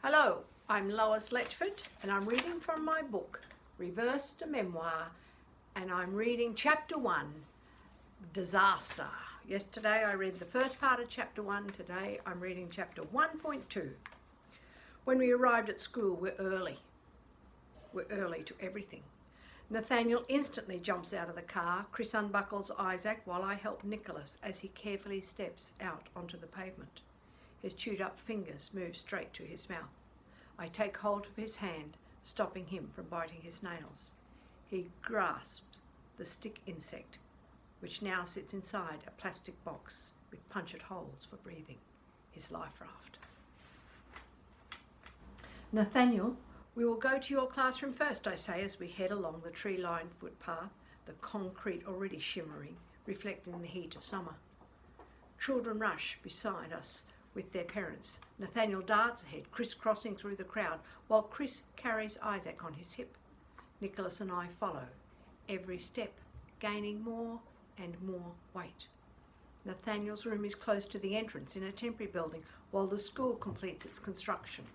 Hello, I'm Lois Letchford and I'm reading from my book, Reverse to Memoir, and I'm reading Chapter 1, Disaster. Yesterday I read the first part of Chapter 1, today I'm reading Chapter 1.2. When we arrived at school, we're early. We're early to everything. Nathaniel instantly jumps out of the car. Chris unbuckles Isaac while I help Nicholas as he carefully steps out onto the pavement. His chewed up fingers move straight to his mouth. I take hold of his hand, stopping him from biting his nails. He grasps the stick insect, which now sits inside a plastic box with punctured holes for breathing, his life raft. Nathaniel, we will go to your classroom first, I say as we head along the tree-lined footpath, the concrete already shimmering, reflecting the heat of summer. Children rush beside us with their parents. Nathaniel darts ahead, crisscrossing through the crowd, while Chris carries Isaac on his hip. Nicholas and I follow, every step gaining more and more weight. Nathaniel's room is close to the entrance in a temporary building while the school completes its construction.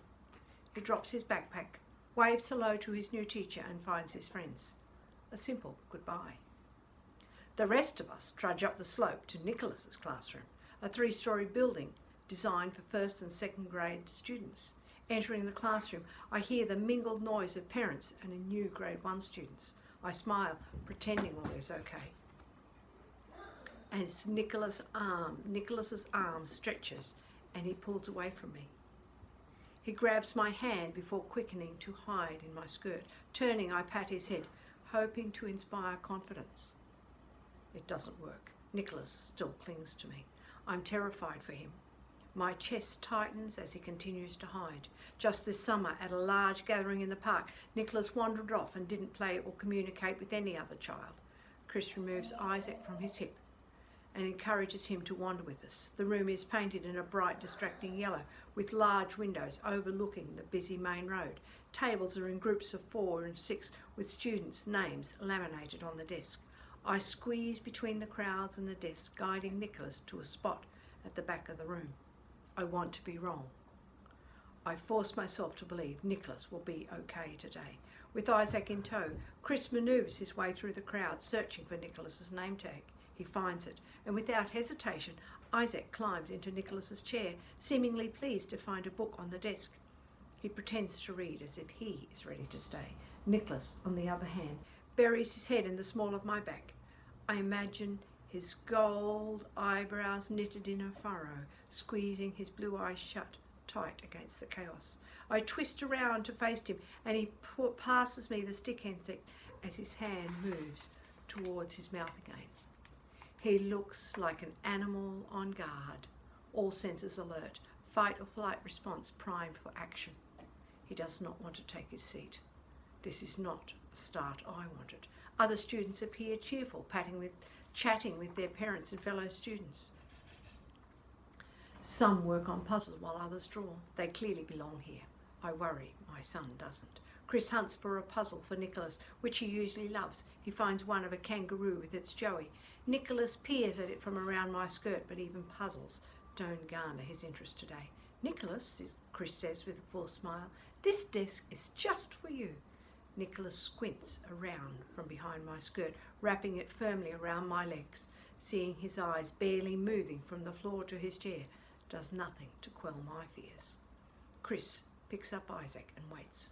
He drops his backpack, waves hello to his new teacher and finds his friends. A simple goodbye. The rest of us trudge up the slope to Nicholas's classroom, a 3-story building designed for first and second grade students. Entering the classroom, I hear the mingled noise of parents and a new grade 1 students. I smile, pretending all is okay. As Nicholas's arm stretches and he pulls away from me. He grabs my hand before quickening to hide in my skirt. Turning, I pat his head, hoping to inspire confidence. It doesn't work. Nicholas still clings to me. I'm terrified for him. My chest tightens as he continues to hide. Just this summer, at a large gathering in the park, Nicholas wandered off and didn't play or communicate with any other child. Chris removes Isaac from his hip and encourages him to wander with us. The room is painted in a bright, distracting yellow, with large windows overlooking the busy main road. Tables are in groups of 4 and 6, with students' names laminated on the desk. I squeeze between the crowds and the desk, guiding Nicholas to a spot at the back of the room. I want to be wrong. I force myself to believe Nicholas will be okay today. With Isaac in tow, Chris manoeuvres his way through the crowd, searching for Nicholas's name tag. He finds it, and without hesitation, Isaac climbs into Nicholas's chair, seemingly pleased to find a book on the desk. He pretends to read as if he is ready to stay. Nicholas, on the other hand, buries his head in the small of my back. I imagine his gold eyebrows knitted in a furrow, squeezing his blue eyes shut tight against the chaos. I twist around to face him, and he passes me the stick insect as his hand moves towards his mouth again. He looks like an animal on guard, all senses alert, fight or flight response primed for action. He does not want to take his seat. This is not the start I wanted. Other students appear cheerful, chatting with their parents and fellow students. Some work on puzzles while others draw. They clearly belong here. I worry my son doesn't. Chris hunts for a puzzle for Nicholas, which he usually loves. He finds one of a kangaroo with its joey. Nicholas peers at it from around my skirt, but even puzzles don't garner his interest today. Nicholas, Chris says with a full smile, this desk is just for you. Nicholas squints around from behind my skirt, wrapping it firmly around my legs. Seeing his eyes barely moving from the floor to his chair does nothing to quell my fears. Chris picks up Isaac and waits.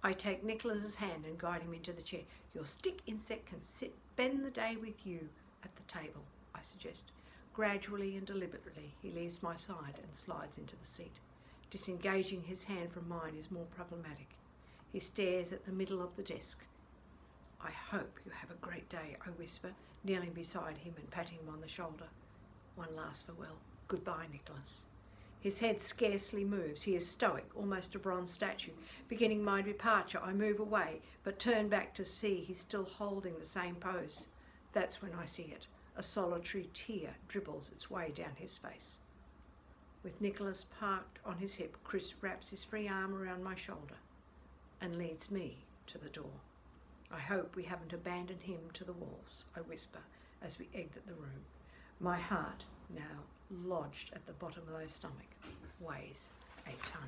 I take Nicholas's hand and guide him into the chair. Your stick insect can spend the day with you at the table, I suggest. Gradually and deliberately, he leaves my side and slides into the seat. Disengaging his hand from mine is more problematic. He stares at the middle of the desk. I hope you have a great day, I whisper, kneeling beside him and patting him on the shoulder. One last farewell. Goodbye, Nicholas. His head scarcely moves. He is stoic, almost a bronze statue. Beginning my departure, I move away, but turn back to see he's still holding the same pose. That's when I see it. A solitary tear dribbles its way down his face. With Nicholas parked on his hip, Chris wraps his free arm around my shoulder and leads me to the door. I hope we haven't abandoned him to the wolves, I whisper as we exit the room. My heart, now lodged at the bottom of my stomach, weighs a ton.